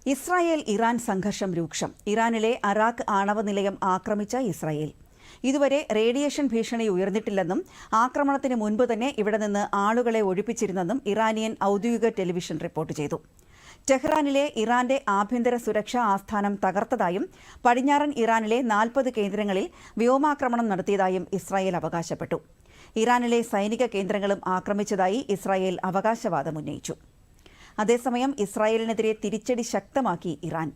Israel Iran സംഘർഷം രൂക്ഷം. ഇറാനിലെ അറാഖ് ആണവ നിലയം ആക്രമിച്ച ഇസ്രായേൽ. ഇതുവരെ റേഡിയേഷൻ ഭീഷണി ഉയർന്നിട്ടില്ലെന്നും ആക്രമണത്തിന് മുൻപ് തന്നെ ഇവിടെ നിന്ന് ആളുകളെ ഒഴിപ്പിച്ചിരുന്നെന്നും ഇറാനിയൻ ഔദ്യോഗിക ടെലിവിഷൻ റിപ്പോർട്ട് ചെയ്തു. ടെഹ്റാനിലെ ഇറാന്റെ ആഭ്യന്തര സുരക്ഷാ ആസ്ഥാനം തകർത്തതായും പടിഞ്ഞാറൻ ഇറാനിലെ 40 കേന്ദ്രങ്ങളിൽ വ്യോമാക്രമണം നടത്തിയതായും ഇസ്രായേൽ അവകാശപ്പെട്ടു. ഇറാനിലെ സൈനിക കേന്ദ്രങ്ങളും ആക്രമിച്ചതായി ഇസ്രായേൽ അവകാശവാദം ഉന്നയിച്ചു. അതേസമയം ഇസ്രായേലിനെതിരെ തിരിച്ചടി ശക്തമാക്കി ഇറാൻ.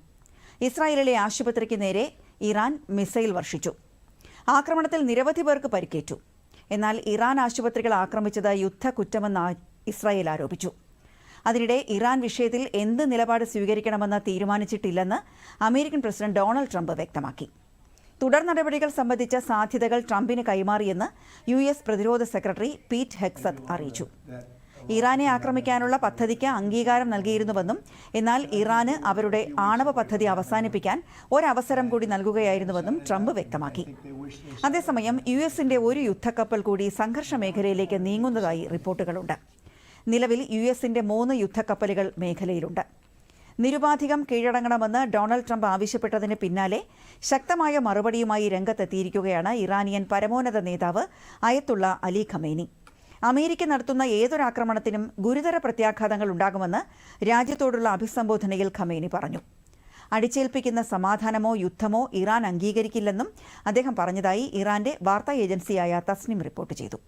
ഇസ്രായേലിലെ ആശുപത്രിക്ക് നേരെ ഇറാൻ മിസൈൽ വർഷിച്ചു. ആക്രമണത്തിൽ നിരവധി പേർക്ക് പരിക്കേറ്റു. എന്നാൽ ഇറാൻ ആശുപത്രികൾ ആക്രമിച്ചത് യുദ്ധക്കുറ്റമെന്ന് ഇസ്രായേൽ ആരോപിച്ചു. അതിനിടെ ഇറാൻ വിഷയത്തിൽ എന്ത് നിലപാട് സ്വീകരിക്കണമെന്ന് തീരുമാനിച്ചിട്ടില്ലെന്ന് അമേരിക്കൻ പ്രസിഡന്റ് ഡൊണാൾഡ് ട്രംപ് വ്യക്തമാക്കി. തുടർ നടപടികൾ സംബന്ധിച്ച സാധ്യതകൾ ട്രംപിന് കൈമാറിയെന്ന് US പ്രതിരോധ സെക്രട്ടറി പീറ്റ് ഹെഗ്സത്ത് അറിയിച്ചു. ഇറാനെ ആക്രമിക്കാനുള്ള പദ്ധതിക്ക് അംഗീകാരം നൽകിയിരുന്നുവെന്നും എന്നാൽ ഇറാന് അവരുടെ ആണവ പദ്ധതി അവസാനിപ്പിക്കാൻ ഒരവസരം കൂടി നൽകുകയായിരുന്നുവെന്നും ട്രംപ് വ്യക്തമാക്കി. അതേസമയം US-ന്റെ ഒരു യുദ്ധക്കപ്പൽ കൂടി സംഘർഷ മേഖലയിലേക്ക് നീങ്ങുന്നതായി റിപ്പോർട്ടുകളുണ്ട്. നിലവിൽ US-ന്റെ 3 യുദ്ധക്കപ്പലുകൾ മേഖലയിലുണ്ട്. നിരുപാധികം കീഴടങ്ങണമെന്ന് ഡൊണാൾഡ് ട്രംപ് ആവശ്യപ്പെട്ടതിന് പിന്നാലെ ശക്തമായ മറുപടിയുമായി രംഗത്തെത്തിയിരിക്കുകയാണ് ഇറാനിയൻ പരമോന്നത നേതാവ് അയത്തുള്ള അലി ഖമേനി. അമേരിക്ക നടത്തുന്ന ഏതൊരാക്രമണത്തിനും ഗുരുതര പ്രത്യാഘാതങ്ങൾ ഉണ്ടാകുമെന്ന് രാജ്യത്തോടുള്ള അഭിസംബോധനയിൽ ഖമേനി പറഞ്ഞു. അടിച്ചേൽപ്പിക്കുന്ന സമാധാനമോ യുദ്ധമോ ഇറാൻ അംഗീകരിക്കില്ലെന്നും അദ്ദേഹം പറഞ്ഞതായി ഇറാന്റെ വാർത്താ ഏജൻസിയായ തസ്നിം റിപ്പോർട്ട് ചെയ്തു.